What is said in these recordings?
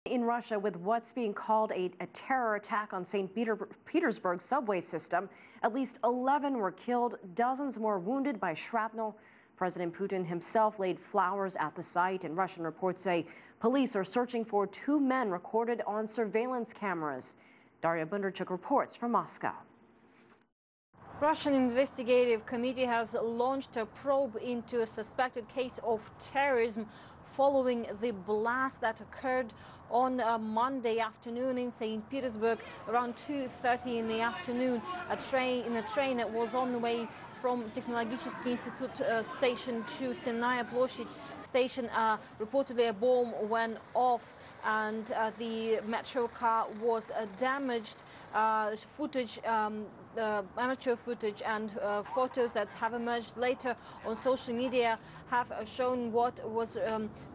In Russia, with what's being called a terror attack on Petersburg subway system, at least 11 were killed, dozens more wounded by shrapnel. President Putin himself laid flowers at the site, and Russian reports say police are searching for 2 men recorded on surveillance cameras. Daria Bunderchuk reports from Moscow. Russian investigative committee has launched a probe into a suspected case of terrorism following the blast that occurred on Monday afternoon in St. Petersburg around 2:30 in the afternoon. A train that was on the way from Technologicheski Institute station to Senaya Ploshchad station. Reportedly a bomb went off and the metro car was damaged. Amateur footage and photos that have emerged later on social media have shown what was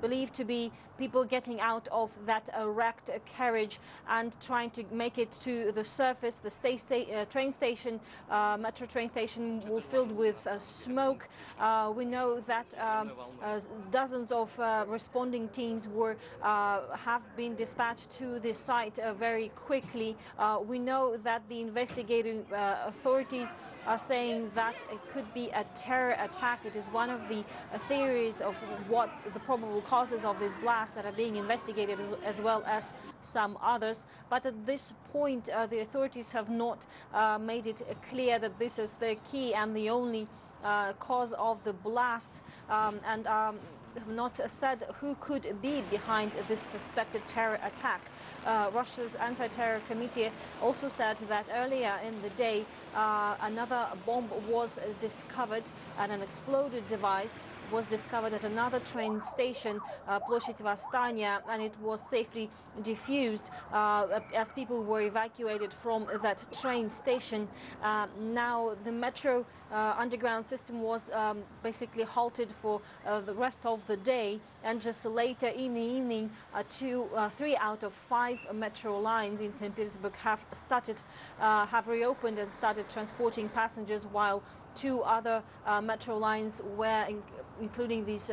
believed to be people getting out of that wrecked carriage and trying to make it to the surface. The train station, metro train station, were filled with smoke. We know that dozens of responding teams have been dispatched to this site very quickly. We know that the investigating authorities are saying that it could be a terror attack. It is one of the theories of what the probable causes of this blast that are being investigated, as well as some others. But at this point, the authorities have not made it clear that this is the key and the only cause of the blast, and have not said who could be behind this suspected terror attack. Russia's Anti-Terror Committee also said that earlier in the day another bomb was discovered, and an exploded device was discovered at another train station, Ploshchad Vostania, and it was safely defused as people were evacuated from that train station. Now the metro underground system was basically halted for the rest of the day, and just later in the evening 3 out of 5 metro lines in St. Petersburg have reopened and started transporting passengers, while 2 other metro lines were including these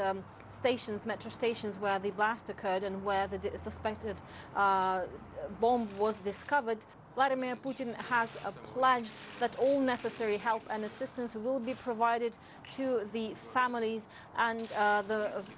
metro stations where the blast occurred and where the suspected bomb was discovered. Vladimir Putin has pledged that all necessary help and assistance will be provided to the families and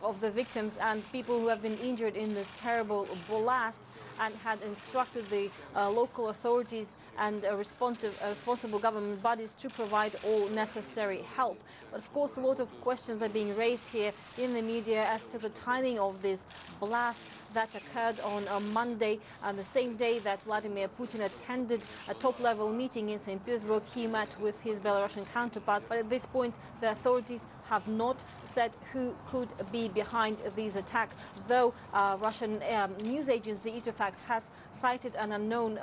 of the victims and people who have been injured in this terrible blast, and had instructed the local authorities and responsible government bodies to provide all necessary help. But of course, a lot of questions are being raised here in the media as to the timing of this blast that occurred on Monday, and the same day that Vladimir Putin attended a top-level meeting in St. Petersburg. He met with his Belarusian counterpart, but at this point the authorities have not said who could be behind this attack, though Russian news agency Interfax has cited an unknown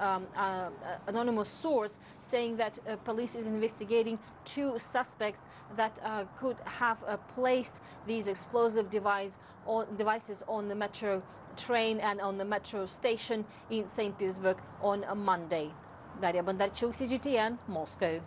anonymous source saying that police is investigating 2 suspects that could have placed these explosive devices on the metro train and on the metro station in St. Petersburg on Monday. Daria Bunderchuk, CGTN, Moscow.